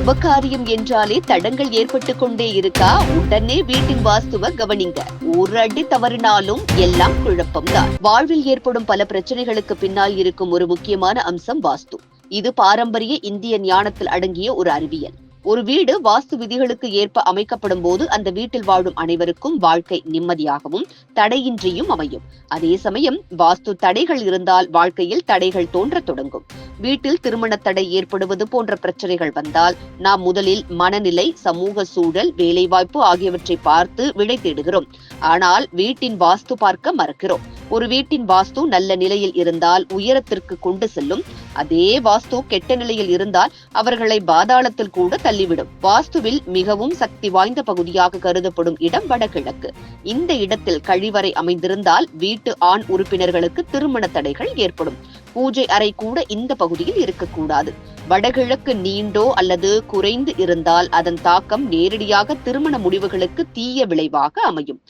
சுபகாரியம் என்றாலே தடங்கள் ஏற்பட்டு கொண்டே இருக்கா? உடனே வீட்டின் வாஸ்துவ கவனிங்க. ஒரு அடி தவறினாலும் எல்லாம் குழப்பம்தான். வாழ்வில் ஏற்படும் பல பிரச்சனைகளுக்கு பின்னால் இருக்கும் ஒரு முக்கியமான அம்சம் வாஸ்து. இது பாரம்பரிய இந்திய ஞானத்தில் அடங்கிய ஒரு அறிவியல். ஒரு வீடு வாஸ்து விதிகளுக்கு ஏற்ப அமைக்கப்படும் போது அந்த வீட்டில் வாழும் அனைவருக்கும் வாழ்க்கை நிம்மதியாகவும் தடையின்றியும் அமையும். அதே சமயம் வாஸ்து தடைகள் இருந்தால் வாழ்க்கையில் தடைகள் தோன்றத் தொடங்கும். வீட்டில் திருமண தடை ஏற்படுவது போன்ற பிரச்சனைகள் வந்தால் நாம் முதலில் மனநிலை, சமூக சூழல், வேலைவாய்ப்பு ஆகியவற்றை பார்த்து விடை தேடுகிறோம். ஆனால் வீட்டின் வாஸ்து பார்க்க மறக்கிறோம். ஒரு வீட்டின் வாஸ்து நல்ல நிலையில் இருந்தால் உயரத்திற்கு கொண்டு செல்லும். அதே வாஸ்து கெட்ட நிலையில் இருந்தால் அவர்களை பாதாளத்தில் கூட தள்ளிவிடும். வாஸ்துவில் மிகவும் சக்தி வாய்ந்த பகுதியாக கருதப்படும் இடம் வடகிழக்கு. இந்த இடத்தில் கழிவறை அமைந்திருந்தால் வீட்டு ஆண் உறுப்பினர்களுக்கு திருமண தடைகள் ஏற்படும். பூஜை அறை கூட இந்த பகுதியில் இருக்கக்கூடாது. வடகிழக்கு நீண்டோ அல்லது குறைந்து இருந்தால் அதன் தாக்கம் நேரடியாக திருமண முடிவுகளுக்கு தீய விளைவாக அமையும்.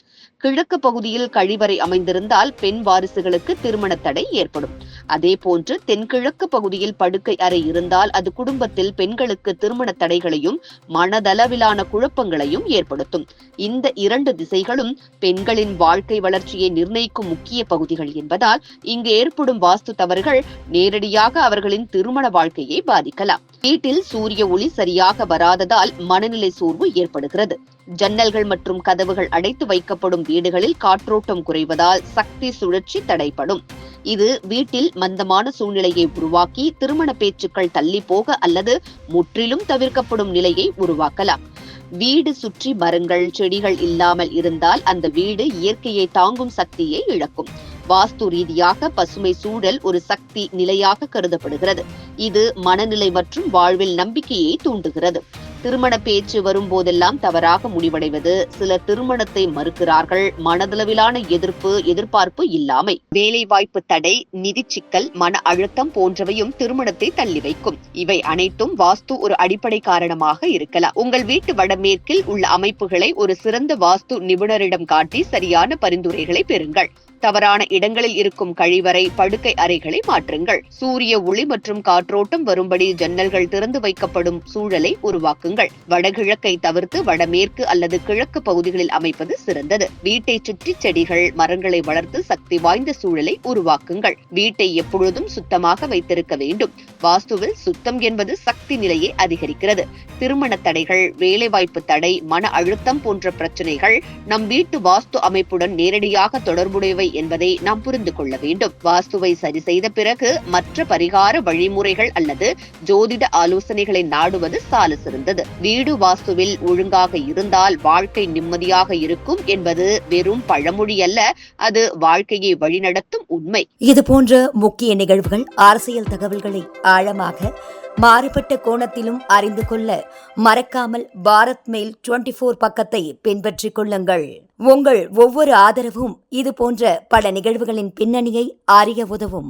கிழக்கு பகுதியில் கழிவறை அமைந்திருந்தால் பெண் வாரிசுகளுக்கு திருமண தடை ஏற்படும். அதே போன்று தென்கிழக்கு பகுதியில் படுக்கை அறை இருந்தால் அது குடும்பத்தில் பெண்களுக்கு திருமண தடைகளையும் மனதளவிலான குழப்பங்களையும் ஏற்படுத்தும். இந்த இரண்டு திசைகளும் பெண்களின் வாழ்க்கை வளர்ச்சியை நிர்ணயிக்கும் முக்கிய பகுதிகள் என்பதால் இங்கு ஏற்படும் வாஸ்து தவறுகள் நேரடியாக அவர்களின் திருமண வாழ்க்கையை பாதிக்கலாம். வீட்டில் சூரிய ஒளி சரியாக வராததால் மனநிலை சோர்வு ஏற்படுகிறது. ஜன்னல்கள் மற்றும் கதவுகள் அடைத்து வைக்கப்படும் வீடுகளில் காற்றோட்டம் குறைவதால் சக்தி சுழற்சி தடைப்படும். இது வீட்டில் மந்தமான சூழ்நிலையை உருவாக்கி திருமண பேச்சுக்கள் தள்ளி போக அல்லது முற்றிலும் தவிர்க்கப்படும் நிலையை உருவாக்கலாம். வீடு சுற்றி மரங்கள், செடிகள் இல்லாமல் இருந்தால் அந்த வீடு இயற்கையை தாங்கும் சக்தியை இழக்கும். வாஸ்து ரீதியாக பசுமை சூழல் ஒரு சக்தி நிலையாக கருதப்படுகிறது. இது மனநிலை மற்றும் வாழ்வில் நம்பிக்கையை தூண்டுகிறது. திருமண பேச்சு வரும்போதெல்லாம் தவறாக முடிவடைவது, சிலர் திருமணத்தை மறுக்கிறார்கள், மனதளவிலான எதிர்பார்ப்பு இல்லாமை, வேலை வாய்ப்பு தடை, நிதி சிக்கல், மன அழுத்தம் போன்றவையும் திருமணத்தை தள்ளி வைக்கும். இவை அனைத்தும் வாஸ்து ஒரு அடிப்படை காரணமாக இருக்கலாம். உங்கள் வீட்டு வடமேற்கில் உள்ள அமைப்புகளை ஒரு சிறந்த வாஸ்து நிபுணரிடம் காட்டி சரியான பரிந்துரைகளை பெறுங்கள். தவறான இடங்களில் இருக்கும் கழிவறை, படுக்கை அறைகளை மாற்றுங்கள். சூரிய ஒளி மற்றும் காற்றோட்டம் வரும்படி ஜன்னல்கள் திறந்து வைக்கப்படும் சூழலை உருவாக்குங்கள். வடகிழக்கை தவிர்த்து வடமேற்கு அல்லது கிழக்கு பகுதிகளில் அமைப்பது சிறந்தது. வீட்டை சுற்றி செடிகள், மரங்களை வளர்த்து சக்தி வாய்ந்த சூழலை உருவாக்குங்கள். வீட்டை எப்பொழுதும் சுத்தமாக வைத்திருக்க வேண்டும். வாஸ்துவில் சுத்தம் என்பது சக்தி நிலையை அதிகரிக்கிறது. திருமண தடைகள், வேலைவாய்ப்பு தடை, மன அழுத்தம் போன்ற பிரச்சனைகள் நம் வீட்டு வாஸ்து அமைப்புடன் நேரடியாக தொடர்புடையவை என்பதை நாம் புரிந்து கொள்ள வேண்டும். வாஸ்துவை சரி செய்த பிறகு மற்ற பரிகார வழிமுறைகள் அல்லது ஜோதிட ஆலோசனைகளை நாடுவது சால சிறந்தது. வீடு வாஸ்துவில் ஒழுங்காக இருந்தால் வாழ்க்கை நிம்மதியாக இருக்கும் என்பது வெறும் பழமொழி அல்ல, அது வாழ்க்கையை வழிநடத்தும் உண்மை. இது போன்ற முக்கிய நிகழ்வுகள், அரசியல் தகவல்களை ஆழமாக மாறுபட்ட கோணத்திலும் அறிந்து கொள்ள மறக்காமல் பாரத் மெயில் 24 பக்கத்தை பின்பற்றிக் கொள்ளுங்கள். உங்கள் ஒவ்வொரு ஆதரவும் இது போன்ற பல நிகழ்வுகளின் பின்னணியை அறிய உதவும்.